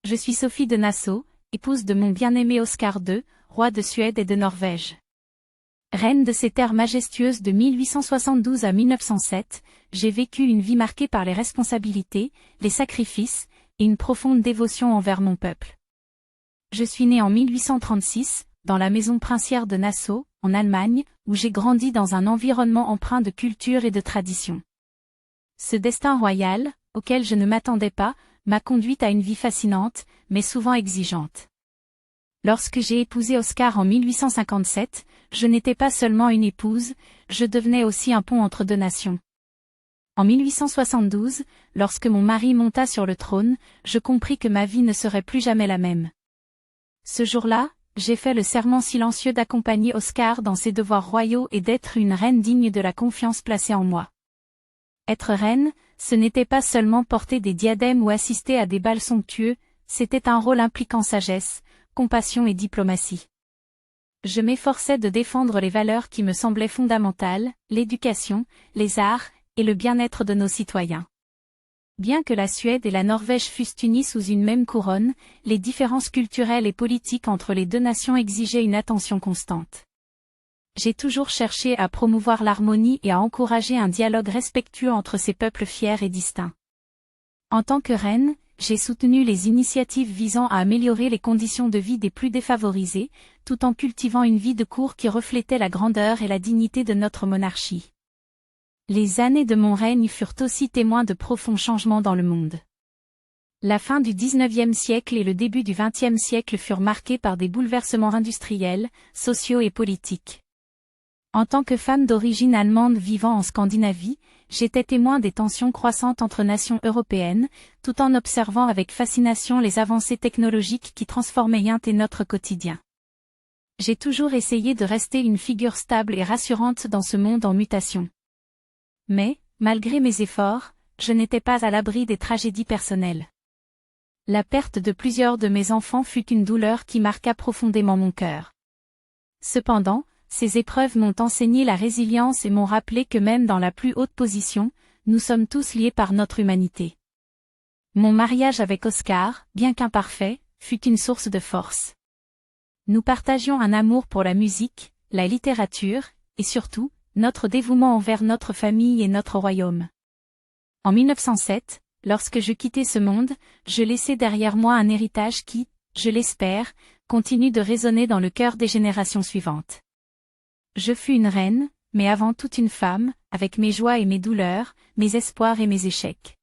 Je suis Sophie de Nassau, épouse de mon bien-aimé Oscar II, roi de Suède et de Norvège. Reine de ces terres majestueuses de 1872 à 1907, j'ai vécu une vie marquée par les responsabilités, les sacrifices, et une profonde dévotion envers mon peuple. Je suis née en 1836, dans la maison princière de Nassau, en Allemagne, où j'ai grandi dans un environnement empreint de culture et de tradition. Ce destin royal, auquel je ne m'attendais pas, m'a conduite à une vie fascinante, mais souvent exigeante. Lorsque j'ai épousé Oscar en 1857, je n'étais pas seulement une épouse, je devenais aussi un pont entre deux nations. En 1872, lorsque mon mari monta sur le trône, je compris que ma vie ne serait plus jamais la même. Ce jour-là, j'ai fait le serment silencieux d'accompagner Oscar dans ses devoirs royaux et d'être une reine digne de la confiance placée en moi. Être reine, ce n'était pas seulement porter des diadèmes ou assister à des bals somptueux, c'était un rôle impliquant sagesse, compassion et diplomatie. Je m'efforçais de défendre les valeurs qui me semblaient fondamentales, l'éducation, les arts, et le bien-être de nos citoyens. Bien que la Suède et la Norvège fussent unies sous une même couronne, les différences culturelles et politiques entre les deux nations exigeaient une attention constante. J'ai toujours cherché à promouvoir l'harmonie et à encourager un dialogue respectueux entre ces peuples fiers et distincts. En tant que reine, j'ai soutenu les initiatives visant à améliorer les conditions de vie des plus défavorisés, tout en cultivant une vie de cour qui reflétait la grandeur et la dignité de notre monarchie. Les années de mon règne furent aussi témoins de profonds changements dans le monde. La fin du XIXe siècle et le début du XXe siècle furent marqués par des bouleversements industriels, sociaux et politiques. En tant que femme d'origine allemande vivant en Scandinavie, j'étais témoin des tensions croissantes entre nations européennes, tout en observant avec fascination les avancées technologiques qui transformaient notre quotidien. J'ai toujours essayé de rester une figure stable et rassurante dans ce monde en mutation. Mais, malgré mes efforts, je n'étais pas à l'abri des tragédies personnelles. La perte de plusieurs de mes enfants fut une douleur qui marqua profondément mon cœur. Cependant, ces épreuves m'ont enseigné la résilience et m'ont rappelé que même dans la plus haute position, nous sommes tous liés par notre humanité. Mon mariage avec Oscar, bien qu'imparfait, fut une source de force. Nous partagions un amour pour la musique, la littérature, et surtout, notre dévouement envers notre famille et notre royaume. En 1907, lorsque je quittais ce monde, je laissais derrière moi un héritage qui, je l'espère, continue de résonner dans le cœur des générations suivantes. Je fus une reine, mais avant tout une femme, avec mes joies et mes douleurs, mes espoirs et mes échecs.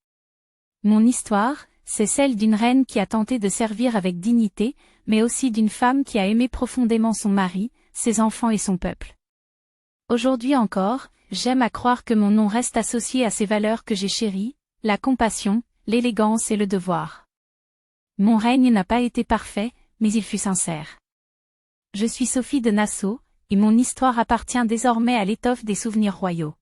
Mon histoire, c'est celle d'une reine qui a tenté de servir avec dignité, mais aussi d'une femme qui a aimé profondément son mari, ses enfants et son peuple. Aujourd'hui encore, j'aime à croire que mon nom reste associé à ces valeurs que j'ai chéries, la compassion, l'élégance et le devoir. Mon règne n'a pas été parfait, mais il fut sincère. Je suis Sophie de Nassau, et mon histoire appartient désormais à l'étoffe des souvenirs royaux.